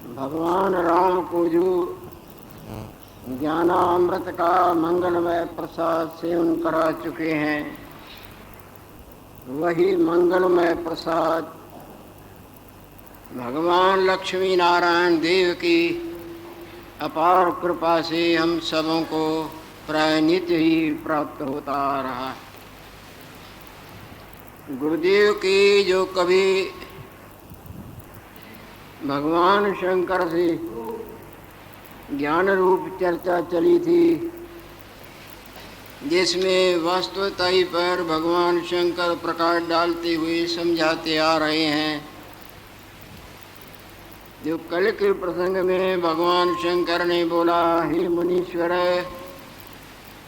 भगवान राम को जो ज्ञानामृत का मंगलमय प्रसाद सेवन करा चुके हैं, वही मंगलमय प्रसाद भगवान लक्ष्मी नारायण देव की अपार कृपा से हम सबों को प्राय नित्य ही प्राप्त होता आ रहा है। गुरुदेव की जो कभी भगवान शंकर से ज्ञान रूप चर्चा चली थी, जिसमें वास्तवताई पर भगवान शंकर प्रकाश डालते हुए समझाते आ रहे हैं। जो कल के प्रसंग में भगवान शंकर ने बोला, हे मुनीश्वर,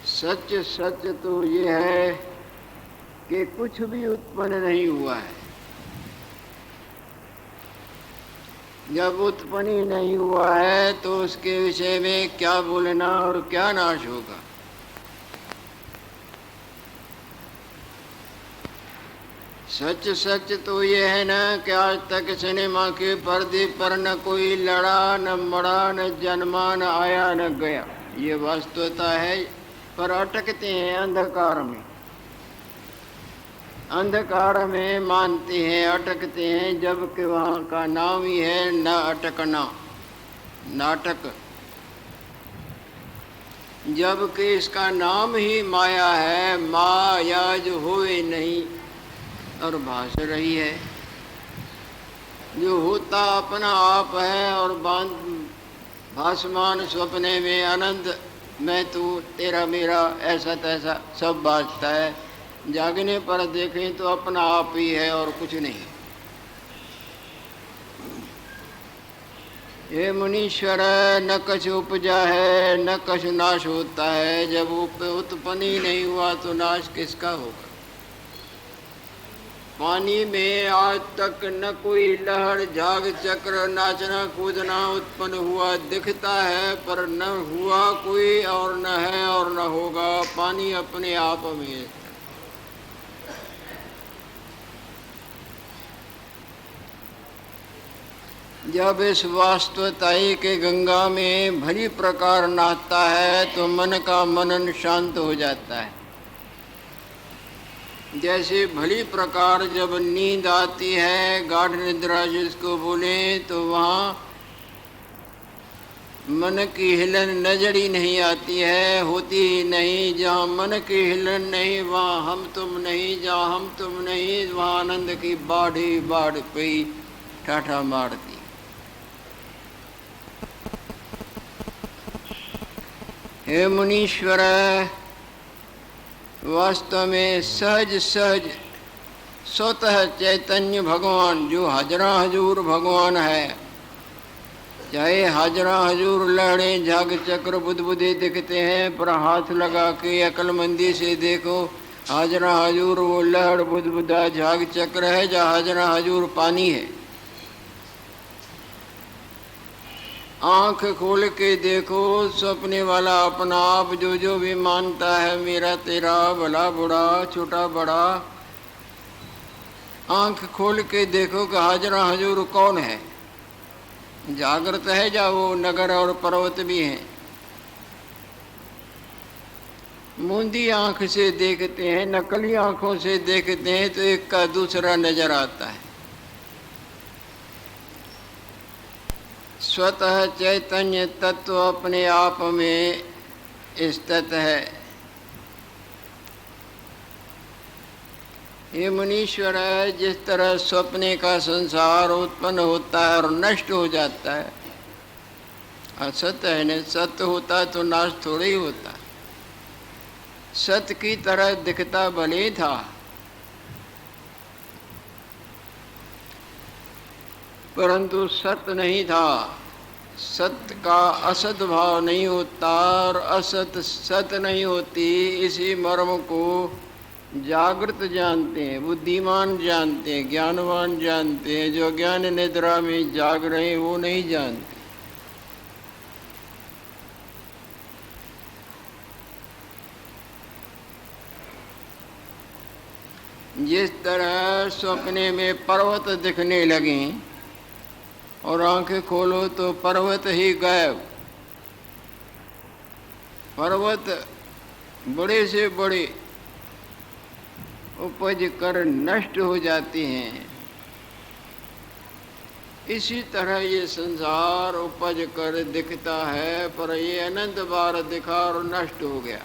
सच सच तो ये है कि कुछ भी उत्पन्न नहीं हुआ है। जब उत्पन्न ही नहीं हुआ है तो उसके विषय में क्या बोलना और क्या नाश होगा। सच सच तो ये है ना कि आज तक सिनेमा के पर्दे पर न कोई लड़ा, न मरा, न जन्मा, न आया, न गया। ये वास्तवता है, पर अटकते हैं अंधकार में। अंधकार में मानते हैं, अटकते हैं, जबकि वहाँ का नाम ही है न अटकना, नाटक। जबकि इसका नाम ही माया है, माया जो होए नहीं और भास रही है। जो होता अपना आप है और भासमान सपने में आनंद, मैं तू तेरा मेरा ऐसा तैसा सब बाजता है। जागने पर देखें तो अपना आप ही है और कुछ नहीं। ये मुनीश्वर, न कछ उपजा है, न कछ नाश होता है। जब उत्पन्न ही नहीं हुआ तो नाश किसका होगा। पानी में आज तक न कोई लहर, झाग, चक्र, नाचना कूदना उत्पन्न हुआ दिखता है, पर न हुआ कोई और न है और न होगा। पानी अपने आप में। जब इस वास्तवताई के गंगा में भली प्रकार नहाता है तो मन का मनन शांत हो जाता है। जैसे भली प्रकार जब नींद आती है, गाढ़ निद्रा जिसको बोले, तो वहाँ मन की हिलन नजर ही नहीं आती है, होती ही नहीं। जहाँ मन की हिलन नहीं वहाँ हम तुम नहीं, जहाँ हम तुम नहीं वहाँ आनंद की बाढ़ ही बाढ़ पे ठाठा मारती। हे मुनीश्वर, वास्तव में सहज सहज स्वतः चैतन्य भगवान जो हजरा हजूर भगवान है, चाहे हजरा हजूर लहरें, झाग, चक्र, बुदबुदे दिखते हैं, पर हाथ लगा के अक्लमंदी से देखो, हाजरा हजूर वो लहर बुदबुदा झाग चक्र है, जहाँ हाजरा हजूर पानी है। आँख खोल के देखो, सपने वाला अपना आप जो जो भी मानता है, मेरा तेरा, भला बुरा, छोटा बड़ा, आँख खोल के देखो कि हाजरा हजूर कौन है। जागृत है या वो नगर और पर्वत भी हैं। मूंदी आँख से देखते हैं, नकली आँखों से देखते हैं तो एक का दूसरा नजर आता है। स्वतः चैतन्य तत्व अपने आप में स्थित है। ये मुनीश्वर, जिस तरह स्वप्ने का संसार उत्पन्न होता है और नष्ट हो जाता है, असत्य है न, सत्य होता तो नाश थोड़ा ही होता। सत्य की तरह दिखता भले था, परंतु सत्य नहीं था। सत्य का असत भाव नहीं होता और असत सत्य नहीं होती। इसी मर्म को जागृत जानते हैं, बुद्धिमान जानते हैं, ज्ञानवान जानते हैं। जो ज्ञान निद्रा में जाग रहे हैं वो नहीं जानते। जिस तरह सपने में पर्वत दिखने लगे और आंखें खोलो तो पर्वत ही गायब। पर्वत बड़े से बड़े उपज कर नष्ट हो जाती हैं। इसी तरह ये संसार उपज कर दिखता है, पर ये अनंत बार दिखा और नष्ट हो गया।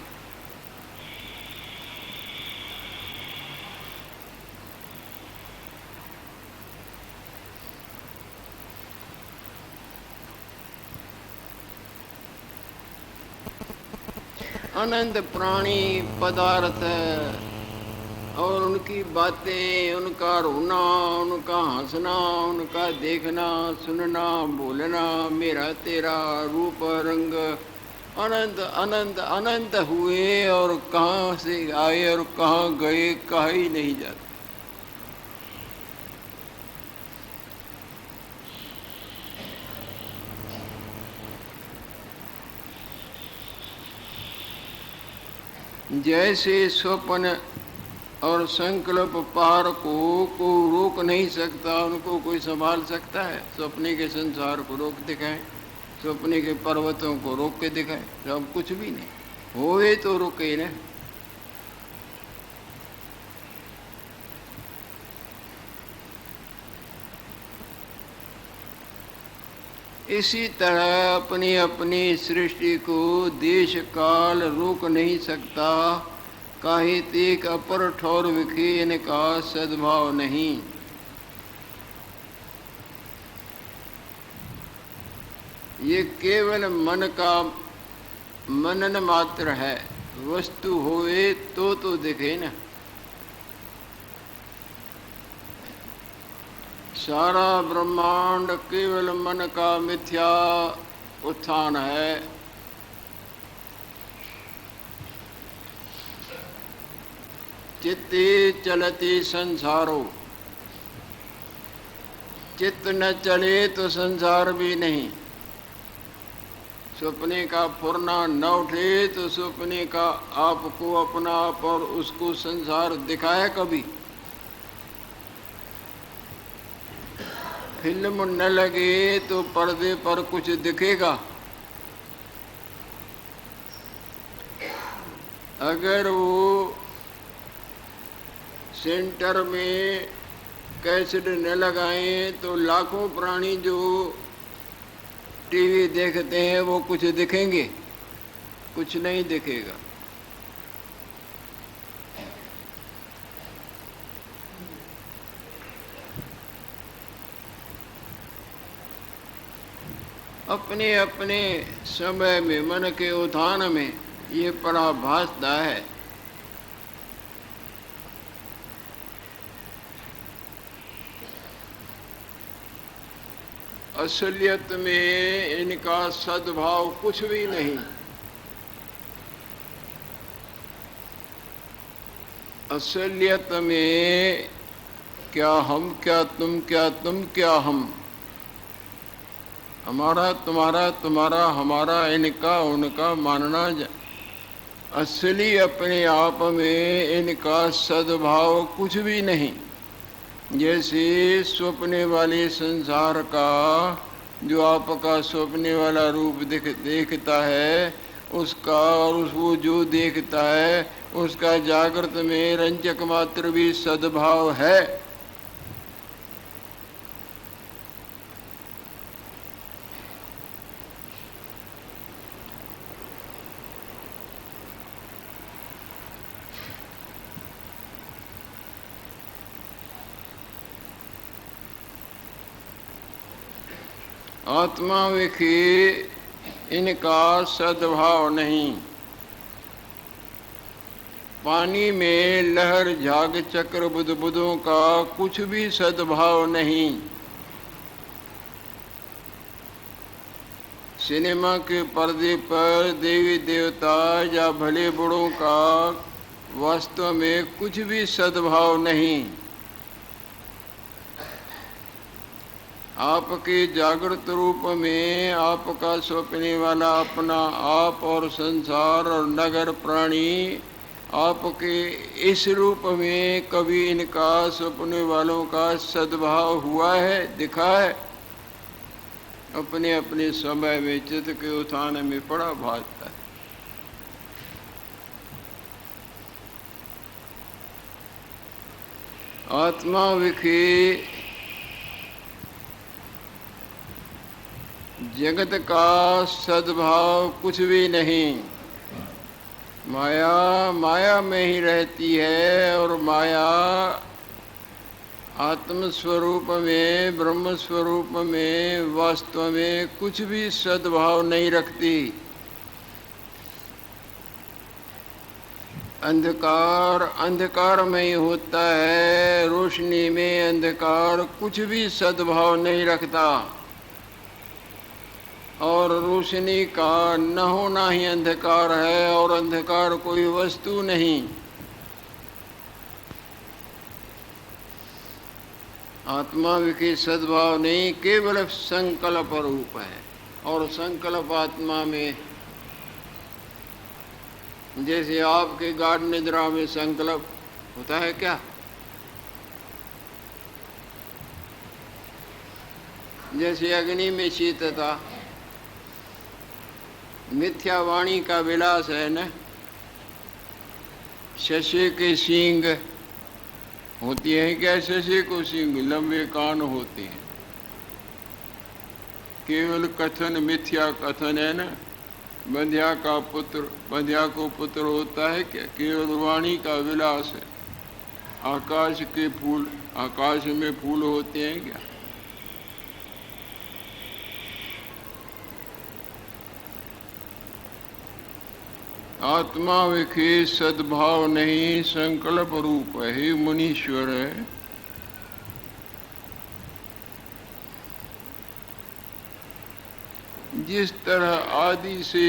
अनंत प्राणी पदार्थ और उनकी बातें, उनका रोना, उनका हंसना, उनका देखना, सुनना, बोलना, मेरा तेरा, रूप रंग अनंत अनंत अनंत हुए और कहाँ से आए और कहाँ गए कहा ही नहीं जाता। जैसे स्वप्न और संकल्प पार को रोक नहीं सकता, उनको कोई संभाल सकता है? स्वप्ने के संसार को रोक दिखाए, स्वप्ने के पर्वतों को रोक के दिखाए, सब कुछ भी नहीं होए तो रुके ना। इसी तरह अपनी अपनी सृष्टि को देश काल रोक नहीं सकता, काहे तेक अपर ठौर विखे इनका सद्भाव नहीं। ये केवल मन का मनन मात्र है, वस्तु होए तो दिखे ना। सारा ब्रह्मांड केवल मन का मिथ्या उत्थान है। चित्ते चलती संसारो, चित्त न चले तो संसार भी नहीं। सपने का फुरना न उठे तो सपने का आपको अपना आप और उसको संसार दिखाए कभी? फिल्म न लगे तो पर्दे पर कुछ दिखेगा? अगर वो सेंटर में कैसेट न लगाएं तो लाखों प्राणी जो टीवी देखते हैं वो कुछ दिखेंगे? कुछ नहीं दिखेगा। अपने अपने समय में मन के उत्थान में ये पराभासता है। असलियत में इनका सद्भाव कुछ भी नहीं। असलियत में क्या हम, क्या तुम, क्या तुम, क्या हम, हमारा तुम्हारा, तुम्हारा हमारा, इनका उनका मानना। असली अपने आप में इनका सद्भाव कुछ भी नहीं। जैसे स्वप्ने वाले संसार का जो आपका स्वप्ने वाला रूप देखता है उसका, और वो जो देखता है उसका जागृत में रंजक मात्र भी सद्भाव है। आत्मा विखे इनका सद्भाव नहीं। पानी में लहर झाग चक्र बुदबुदों का कुछ भी सद्भाव नहीं। सिनेमा के पर्दे पर देवी देवता या भले बड़ों का वास्तव में कुछ भी सद्भाव नहीं। आपके जागृत रूप में आपका सौंपने वाला अपना आप और संसार और नगर प्राणी आपके इस रूप में कभी इनका सौंपने वालों का सद्भाव हुआ है, दिखा है? अपने अपने समय में चित्त के उत्थान में पड़ा भासता है। आत्मा विखे जगत का सद्भाव कुछ भी नहीं। माया माया में ही रहती है और माया आत्म स्वरूप में, ब्रह्म स्वरूप में, वास्तव में कुछ भी सद्भाव नहीं रखती। अंधकार अंधकार में ही होता है, रोशनी में अंधकार कुछ भी सद्भाव नहीं रखता। और रोशनी का न होना ही अंधकार है, और अंधकार कोई वस्तु नहीं। आत्मा विखे सद्भाव नहीं, केवल संकल्प रूप है। और संकल्प आत्मा में, जैसे आपके गाढ़ निद्रा में संकल्प होता है क्या? जैसे अग्नि में शीतता, मिथ्या वाणी का विलास है न। शशे के सींग होती है क्या? शशे को सींग, लंबे कान होते हैं। केवल कथन, मिथ्या कथन है न। बंध्या का पुत्र, बंध्या को पुत्र होता है क्या? केवल वाणी का विलास है। आकाश के फूल, आकाश में फूल होते हैं क्या? आत्मा विखे सद्भाव नहीं, संकल्प रूप है। हे मुनीश्वर है, जिस तरह आदि से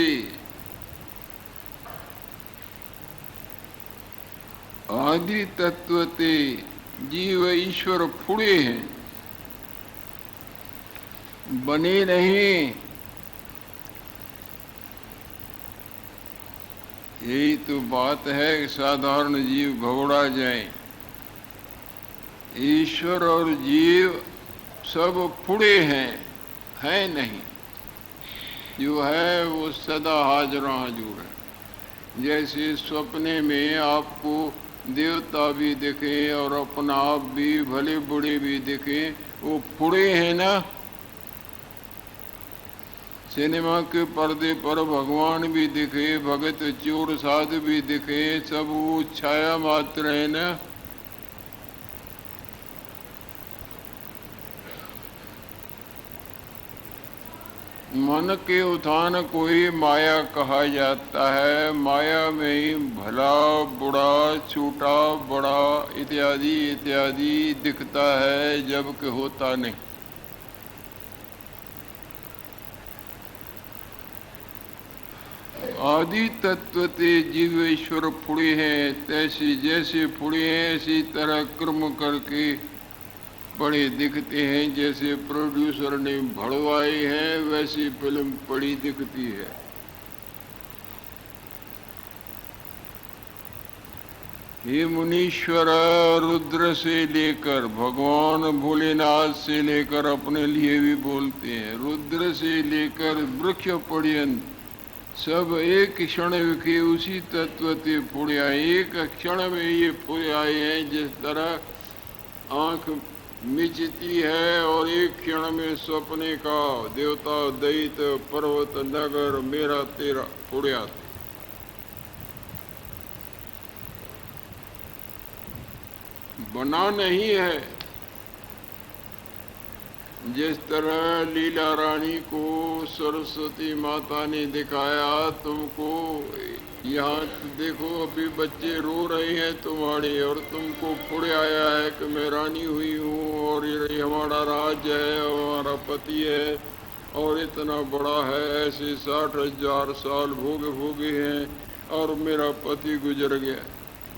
आदि तत्वते जीव ईश्वर फुड़े हैं, बने नहीं। यही तो बात है, साधारण जीव घबरा जाए। ईश्वर और जीव सब फुड़े हैं, है नहीं। जो है वो सदा हाजर हाजूर है। जैसे सपने में आपको देवता भी दिखे और अपना आप भी, भले बुढ़े भी दिखे, वो फुड़े हैं ना। सिनेमा के पर्दे पर भगवान भी दिखे, भगत चोर साधु भी दिखे, सब वो छाया मात्र है ना। मन के उत्थान को ही माया कहा जाता है। माया में ही भला बुरा, छोटा बड़ा इत्यादि इत्यादि दिखता है, जबकि होता नहीं। आदि तत्वते जीव ईश्वर फुड़े हैं, तैसे जैसे फुड़े हैं इसी तरह कर्म करके बड़े दिखते हैं। जैसे प्रोड्यूसर ने भड़वाए हैं वैसी फिल्म पड़ी दिखती है। हे मुनीश्वर, रुद्र से लेकर भगवान भोलेनाथ से लेकर अपने लिए भी बोलते हैं, रुद्र से लेकर वृक्ष पर्यंत सब एक क्षण विखे उसी तत्व ते फुड़े आए। एक क्षण में ये फुड़े आए हैं, जिस तरह आंख मिचती है और एक क्षण में सपने का देवता दैत पर्वत नगर मेरा तेरा फुड़े आते। बना नहीं है। जिस तरह लीला रानी को सरस्वती माता ने दिखाया, तुमको यहाँ देखो अभी बच्चे रो रहे हैं तुम्हारे, और तुमको फुड़े आया है कि मैं रानी हुई हूँ और ये हमारा राज्य है और हमारा पति है और इतना बड़ा है, ऐसे 60,000 साल भोगे हैं और मेरा पति गुजर गया।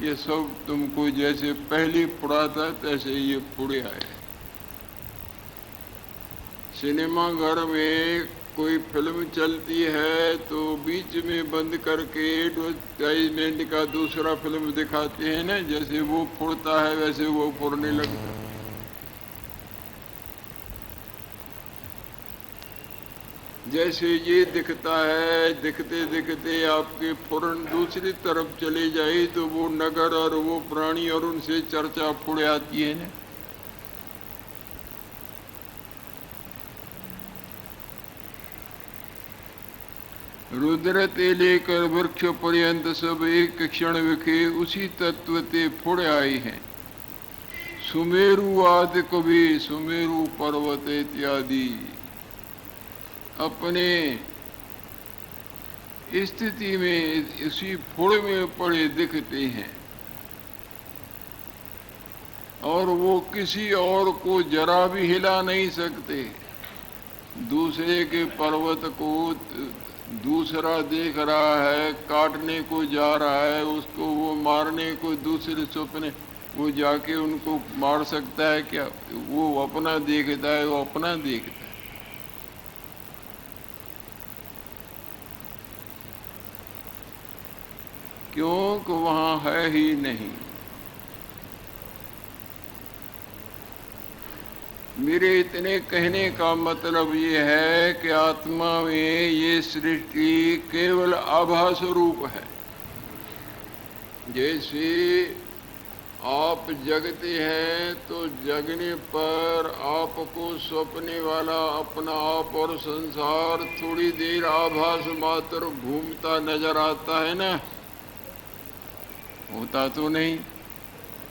ये सब तुमको जैसे पहले फुड़ा था तैसे ये फुड़े आए। सिनेमा घर में कोई फिल्म चलती है तो बीच में बंद करके एडवर्टाइजमेंट का दूसरा फिल्म दिखाते हैं ना, जैसे वो फुड़ता है वैसे वो फुड़ने लगता है। जैसे ये दिखता है, दिखते दिखते आपके फौरन दूसरी तरफ चले जाए तो वो नगर और वो प्राणी और उनसे चर्चा फुड़ आती है ना। रुद्र ते लेकर वृक्ष पर्यंत सब एक क्षण विखे उसी तत्व ते फुड़ आए हैं। सुमेरु आदि कभी सुमेरु पर्वत इत्यादि अपने स्थिति में इसी फुड़ में पड़े दिखते हैं और वो किसी और को जरा भी हिला नहीं सकते। दूसरे के पर्वत को दूसरा देख रहा है, काटने को जा रहा है, उसको वो मारने को दूसरे सपने वो जाके उनको मार सकता है क्या? वो अपना देखता है, वो अपना देखता है। क्योंकि वहां है ही नहीं। मेरे इतने कहने का मतलब ये है कि आत्मा में ये सृष्टि केवल आभास रूप है। जैसे आप जगते हैं तो जगने पर आपको सपने वाला अपना आप और संसार थोड़ी देर आभास मात्र घूमता नजर आता है ना, होता तो नहीं।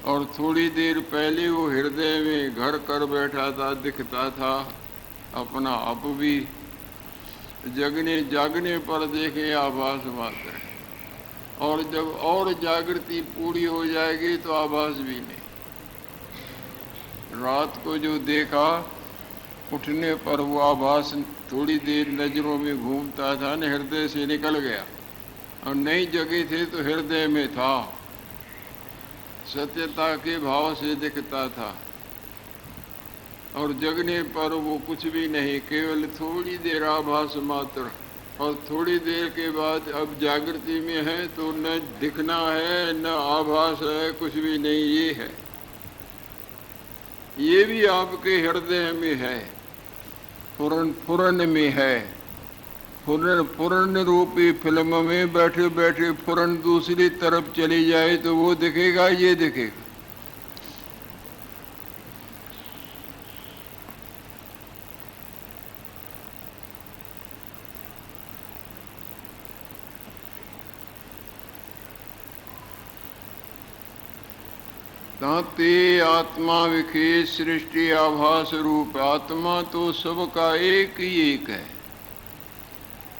और थोड़ी देर पहले वो हृदय में घर कर बैठा था, दिखता था अपना आप भी। जगने जागने पर देखे आभास मात्र है, और जब और जागृति पूरी हो जाएगी तो आभास भी नहीं। रात को जो देखा उठने पर वो आभास थोड़ी देर नजरों में घूमता था न, हृदय से निकल गया। और नहीं जगे थे तो हृदय में था, सत्यता के भाव से दिखता था। और जगने पर वो कुछ भी नहीं, केवल थोड़ी देर आभास मात्र। और थोड़ी देर के बाद अब जागृति में है तो न दिखना है न आभास है, कुछ भी नहीं। ये है, ये भी आपके हृदय में है, फुरन में है। फुरन रूपी फिल्म में बैठे बैठे फुरन दूसरी तरफ चली जाए तो वो दिखेगा, ये दिखेगा। ताते आत्मा विखे सृष्टि आभास रूप। आत्मा तो सबका एक ही एक है।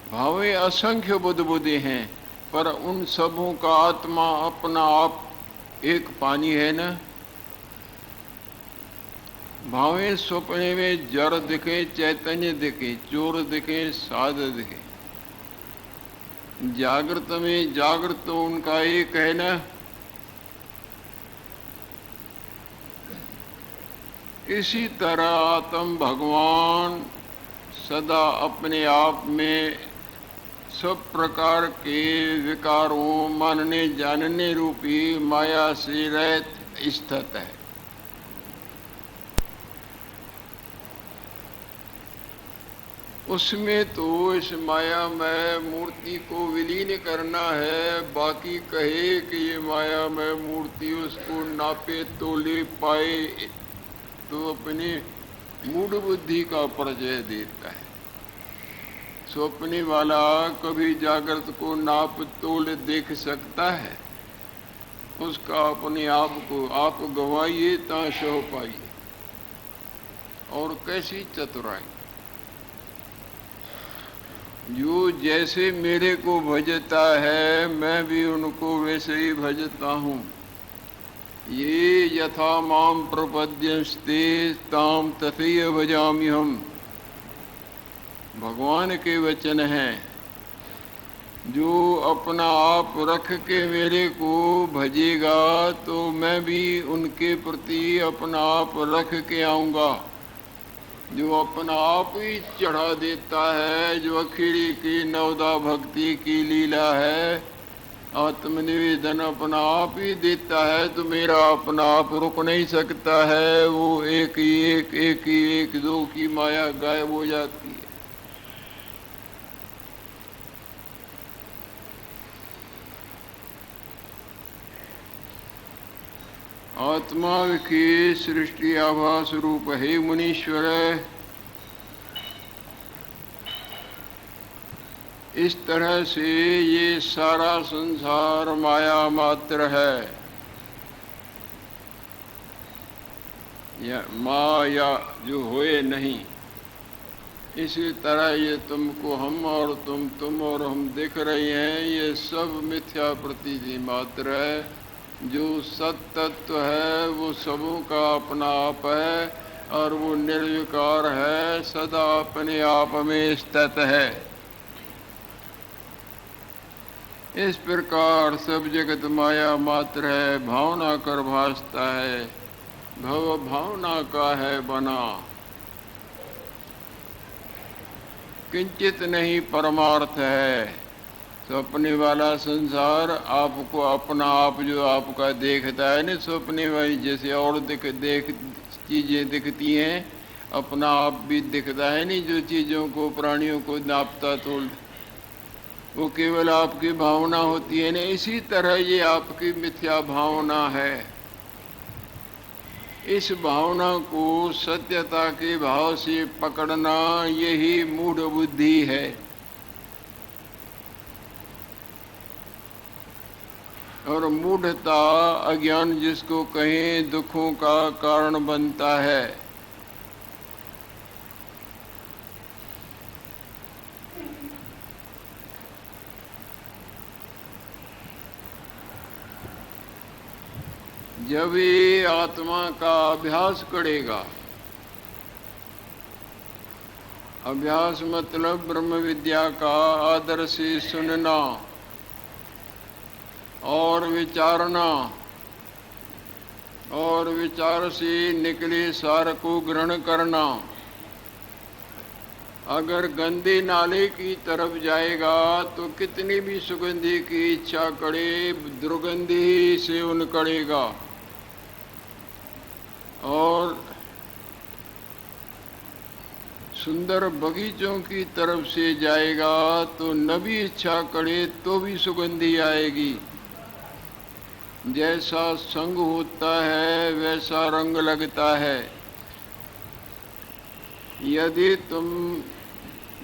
भावे असंख्य बुद्ध बुद्धि हैं, पर उन सबों का आत्मा अपना आप एक पानी है ना। भावे सपने में जड़ दिखे, चैतन्य दिखे, चोर दिखे, साध दिखे। जागृत में जागृत तो उनका एक है ना। इसी तरह आत्म भगवान सदा अपने आप में सब प्रकार के विकारों, मानने जानने रूपी माया से रहित स्थित है। उसमें तो इस माया में मूर्ति को विलीन करना है। बाकी कहे कि ये माया में मूर्ति उसको नापे तोले पाए तो अपनी मूढ़ बुद्धि का परिचय देता है। स्वप्ने वाला कभी जागृत को नाप तोल देख सकता है? उसका अपने आप को आप गवाइए ता सह पाइए। और कैसी चतुराई! जो जैसे मेरे को भजता है मैं भी उनको वैसे ही भजता हूँ। ये यथा माम प्रपद्यन्ते ताम तथैव भजामि हम। भगवान के वचन हैं। जो अपना आप रख के मेरे को भजेगा तो मैं भी उनके प्रति अपना आप रख के आऊँगा। जो अपना आप ही चढ़ा देता है, जो अखिरी की नवदा भक्ति की लीला है, आत्मनिवेदन अपना आप ही देता है, तो मेरा अपना आप रुक नहीं सकता है। वो एक ही एक, एक ही एक, दो की माया गायब हो जाती है। आत्मा की सृष्टि आभास रूप है मुनीश्वर। इस तरह से ये सारा संसार माया मात्र है, या माया जो होए नहीं। इसी तरह ये तुमको हम और तुम और हम दिख रहे हैं, ये सब मिथ्या प्रतीति मात्र है। जो सत तत्व है वो सबों का अपना आप है और वो निर्विकार है, सदा अपने आप में स्थित है। इस प्रकार सब जगत माया मात्र है, भावना कर भासता है, भव भावना का है बना। किंचित नहीं परमार्थ है। सपने वाला संसार आपको अपना आप जो आपका देखता है न, सपने वाली जैसे और चीज़ें दिखती हैं, अपना आप भी दिखता है नहीं। जो चीज़ों को प्राणियों को नापता तोलता, वो केवल आपकी भावना होती है न। इसी तरह ये आपकी मिथ्या भावना है। इस भावना को सत्यता के भाव से पकड़ना यही मूढ़ बुद्धि है। और मूढ़ता अज्ञान जिसको कहें, दुखों का कारण बनता है। जब ये आत्मा का अभ्यास करेगा, अभ्यास मतलब ब्रह्म विद्या का आदर से सुनना और विचारना, और विचार से निकले सार को ग्रहण करना। अगर गंदे नाले की तरफ जाएगा तो कितनी भी सुगंधी की इच्छा करे, दुर्गंधी ही सेवन करेगा। और सुंदर बगीचों की तरफ से जाएगा तो न भी इच्छा करे तो भी सुगंधी आएगी। जैसा संग होता है वैसा रंग लगता है। यदि तुम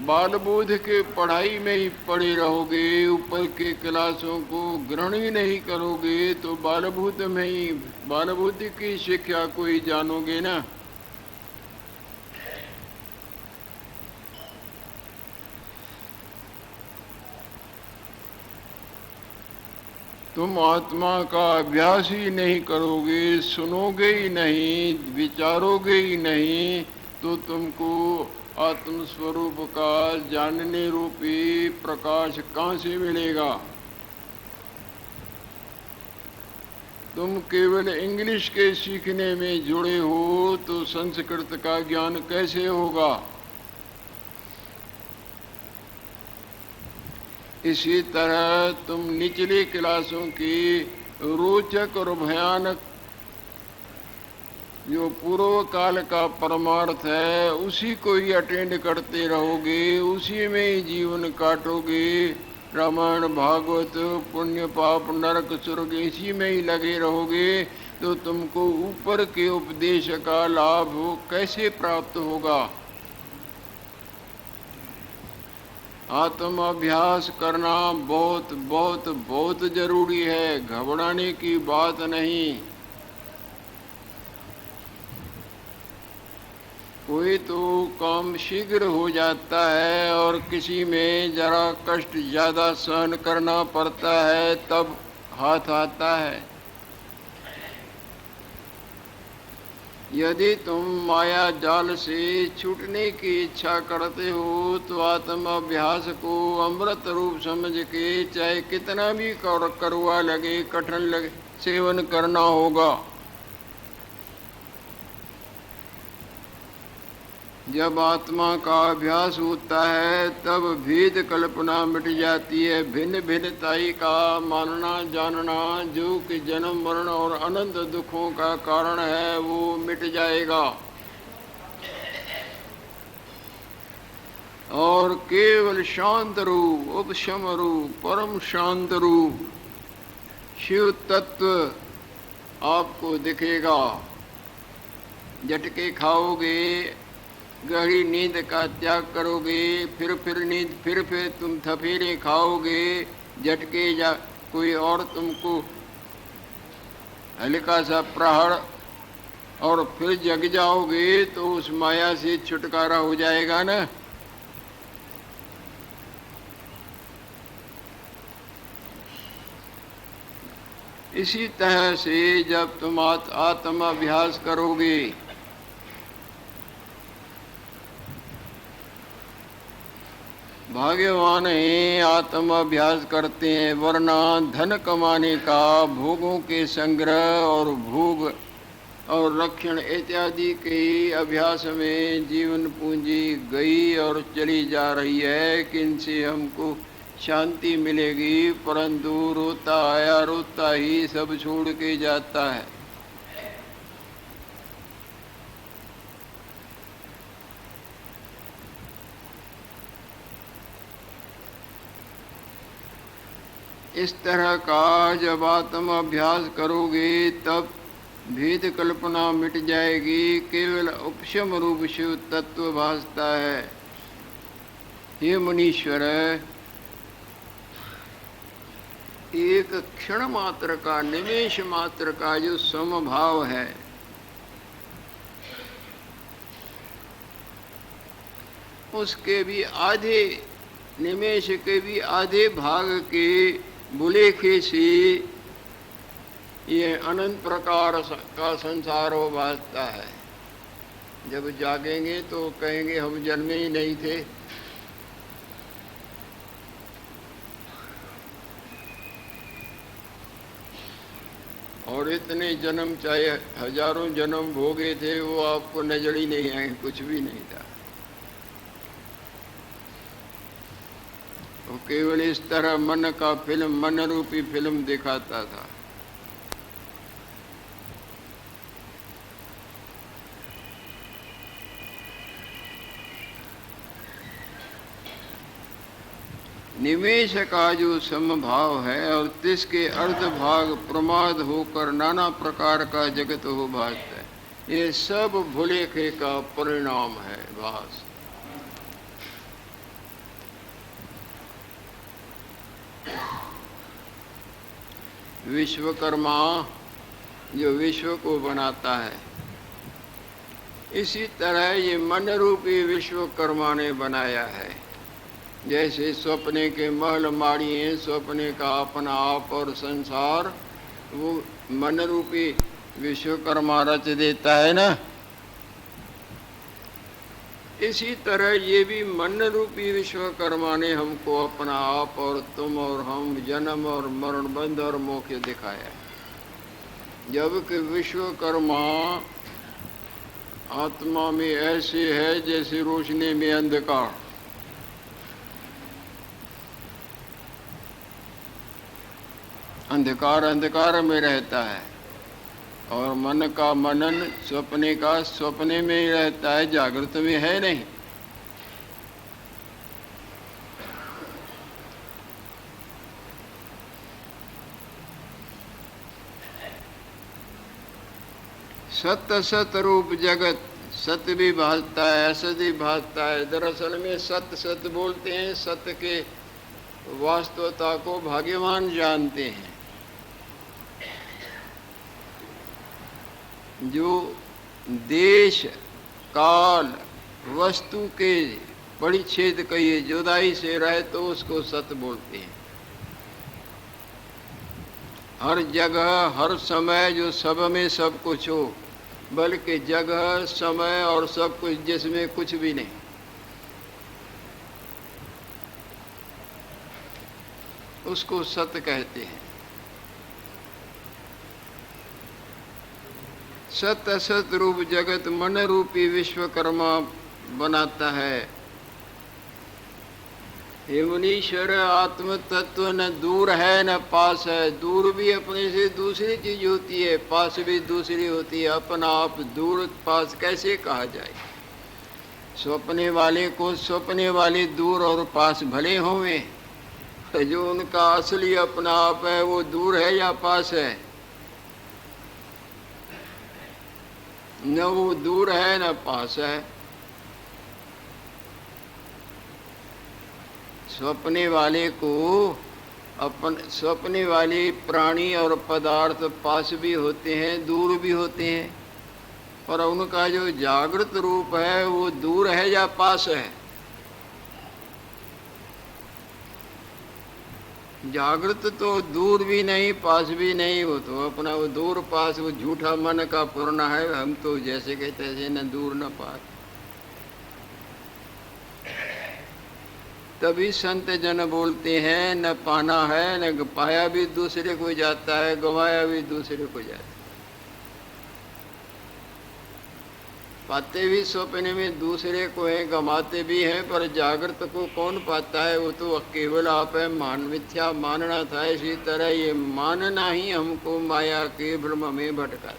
बालबोध के पढ़ाई में ही पढ़े रहोगे, ऊपर के क्लासों को ग्रहण ही नहीं करोगे, तो बालबोध में ही बालबोध की शिक्षा को ही जानोगे ना। तुम आत्मा का अभ्यास ही नहीं करोगे, सुनोगे ही नहीं, विचारोगे ही नहीं, तो तुमको आत्म स्वरूप का जानने रूपी प्रकाश कहाँ से मिलेगा। तुम केवल इंग्लिश के सीखने में जुड़े हो तो संस्कृत का ज्ञान कैसे होगा। इसी तरह तुम निचली क्लासों की रोचक और भयानक जो पूर्व काल का परमार्थ है उसी को ही अटेंड करते रहोगे, उसी में ही जीवन काटोगे। रामायण भागवत पुण्य पाप नरक स्वर्ग इसी में ही लगे रहोगे, तो तुमको ऊपर के उपदेश का लाभ कैसे प्राप्त होगा। आत्माभ्यास करना बहुत बहुत बहुत जरूरी है, घबराने की बात नहीं। कोई तो काम शीघ्र हो जाता है और किसी में जरा कष्ट ज़्यादा सहन करना पड़ता है, तब हाथ आता है। यदि तुम माया जाल से छूटने की इच्छा करते हो तो आत्माभ्यास को अमृत रूप समझ के, चाहे कितना भी कड़वा लगे, कठिन लगे, सेवन करना होगा। जब आत्मा का अभ्यास होता है तब भेद कल्पना मिट जाती है। भिन्न भिन्नताई का मानना जानना जो कि जन्म मरण और अनंत दुखों का कारण है वो मिट जाएगा और केवल शांत रूप, उपशम रूप, परम शांत रूप शिव तत्व आपको दिखेगा। झटके खाओगे, गहरी नींद का त्याग करोगे, फिर नींद, फिर तुम थपेरे खाओगे, झटके जा कोई और तुमको हल्का सा प्रहर, और फिर जग जाओगे तो उस माया से छुटकारा हो जाएगा ना। इसी तरह से जब तुम आत्माभ्यास करोगे, भाग्यवान है आत्माभ्यास करते हैं, वरना धन कमाने का, भोगों के संग्रह और भोग और रक्षण इत्यादि के अभ्यास में जीवन पूंजी गई और चली जा रही है कि इनसे हमको शांति मिलेगी, परंतु रोता आया रोता ही सब छोड़ के जाता है। इस तरह का जब आत्म अभ्यास करोगे तब भेद कल्पना मिट जाएगी, केवल उपशम रूप शिव तत्व भासता है। हे मुनीश्वर, एक क्षण मात्र का, निमेष मात्र का जो समभाव है, उसके भी आधे, निमेष के भी आधे भाग के बुलेखे से ये अनंत प्रकार का संसार हो भासता है। जब जागेंगे तो कहेंगे हम जन्मे ही नहीं थे। और इतने जन्म, चाहे हजारों जन्म भोगे थे, वो आपको नजर ही नहीं आए, कुछ भी नहीं था। वो केवल इस तरह मन का फिल्म, मन रूपी फिल्म दिखाता था। निमेष का जो समभाव है और तिसके अर्ध भाग प्रमाद होकर नाना प्रकार का जगत हो भासता है, ये सब भुलेखे का परिणाम है भास। विश्वकर्मा जो विश्व को बनाता है, इसी तरह ये मन रूपी विश्वकर्मा ने बनाया है। जैसे स्वप्ने के महल माड़ी हैं, स्वप्ने का अपना आप और संसार, वो मन रूपी विश्वकर्मा रच देता है ना। इसी तरह ये भी मन रूपी विश्वकर्मा ने हमको अपना आप और तुम और हम, जन्म और मरण, बंध और मोक्ष दिखाया है। जबकि विश्वकर्मा आत्मा में ऐसे है जैसे रोशनी में अंधकार। अंधकार अंधकार में रहता है और मन का मनन स्वप्ने का स्वप्ने में ही रहता है, जागृत में है नहीं। सत्य सत रूप जगत, सत्य भी भासता है, असत भी भासता है। दरअसल में सत्य सत्य बोलते हैं, सत्य के वास्तवता को भाग्यवान जानते हैं। जो देश काल वस्तु के परिच्छेद कहिए जुदाई से रहे तो उसको सत्य बोलते हैं। हर जगह हर समय जो सब में सब कुछ हो, बल्कि जगह समय और सब कुछ जिसमें कुछ भी नहीं, उसको सत्य कहते हैं। सत असत रूप जगत मन रूपी विश्वकर्मा बनाता है। हे मुनीश्वर, आत्म तत्व न दूर है न पास है। दूर भी अपने से दूसरी चीज होती है, पास भी दूसरी होती है। अपना आप दूर पास कैसे कहा जाए? स्वप्ने वाले को स्वप्ने वाले दूर और पास भले होंगे, जो उनका असली अपना आप है वो दूर है या पास है? न वो दूर है न पास है। स्वप्ने वाले को स्वप्ने वाले प्राणी और पदार्थ पास भी होते हैं, दूर भी होते हैं, पर उनका जो जागृत रूप है वो दूर है या पास है? जागृत तो दूर भी नहीं पास भी नहीं, वो तो अपना वो दूर पास वो झूठा मन का पूर्ण है। हम तो जैसे कहते हैं न दूर न पास। तभी संत जन बोलते हैं न पाना है न पाया भी दूसरे को जाता है, गवाया भी दूसरे को जाता है। पाते भी स्वप्न में दूसरे को है, गमाते भी हैं, पर जागृत को कौन पाता है? वो तो केवल आप है। मिथ्या मानना था, इसी तरह ये मानना ही हमको माया के भ्रम में भटका।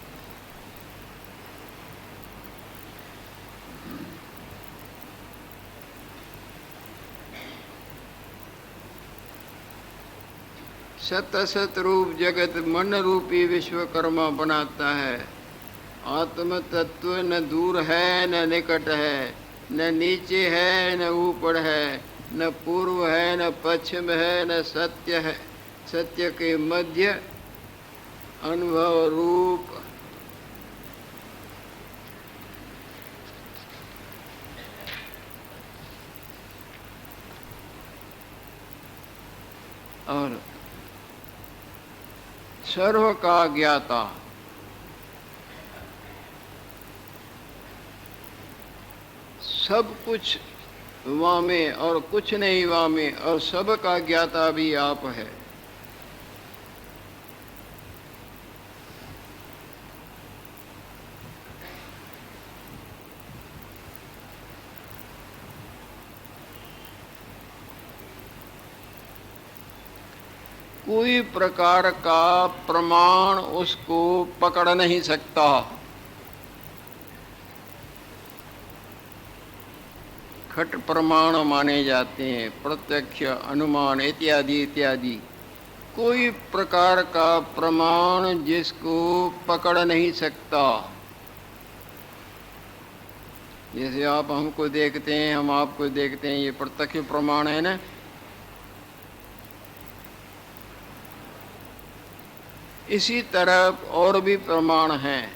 सत असत रूप जगत मन रूपी विश्वकर्मा बनाता है। आत्म तत्व न दूर है न निकट है, न नीचे है न ऊपर है, न पूर्व है न पश्चिम है, न सत्य है, सत्य के मध्य अनुभव रूप। और सर्व का ज्ञाता। सब कुछ वहाँ में और कुछ नहीं वहाँ में, और सब का ज्ञाता भी आप है। कोई प्रकार का प्रमाण उसको पकड़ नहीं सकता। खट प्रमाण माने जाते हैं, प्रत्यक्ष, अनुमान इत्यादि इत्यादि। कोई प्रकार का प्रमाण जिसको पकड़ नहीं सकता। जैसे आप हमको देखते हैं, हम आपको देखते हैं, ये प्रत्यक्ष प्रमाण है ना। इसी तरह और भी प्रमाण हैं,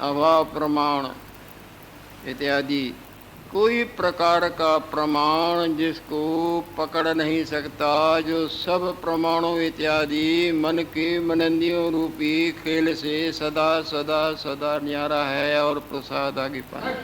अभाव प्रमाण इत्यादि। कोई प्रकार का प्रमाण जिसको पकड़ नहीं सकता, जो सब प्रमाणों इत्यादि मन के मनंदियों रूपी खेल से सदा सदा सदा न्यारा है और प्रसाद आगे पाए।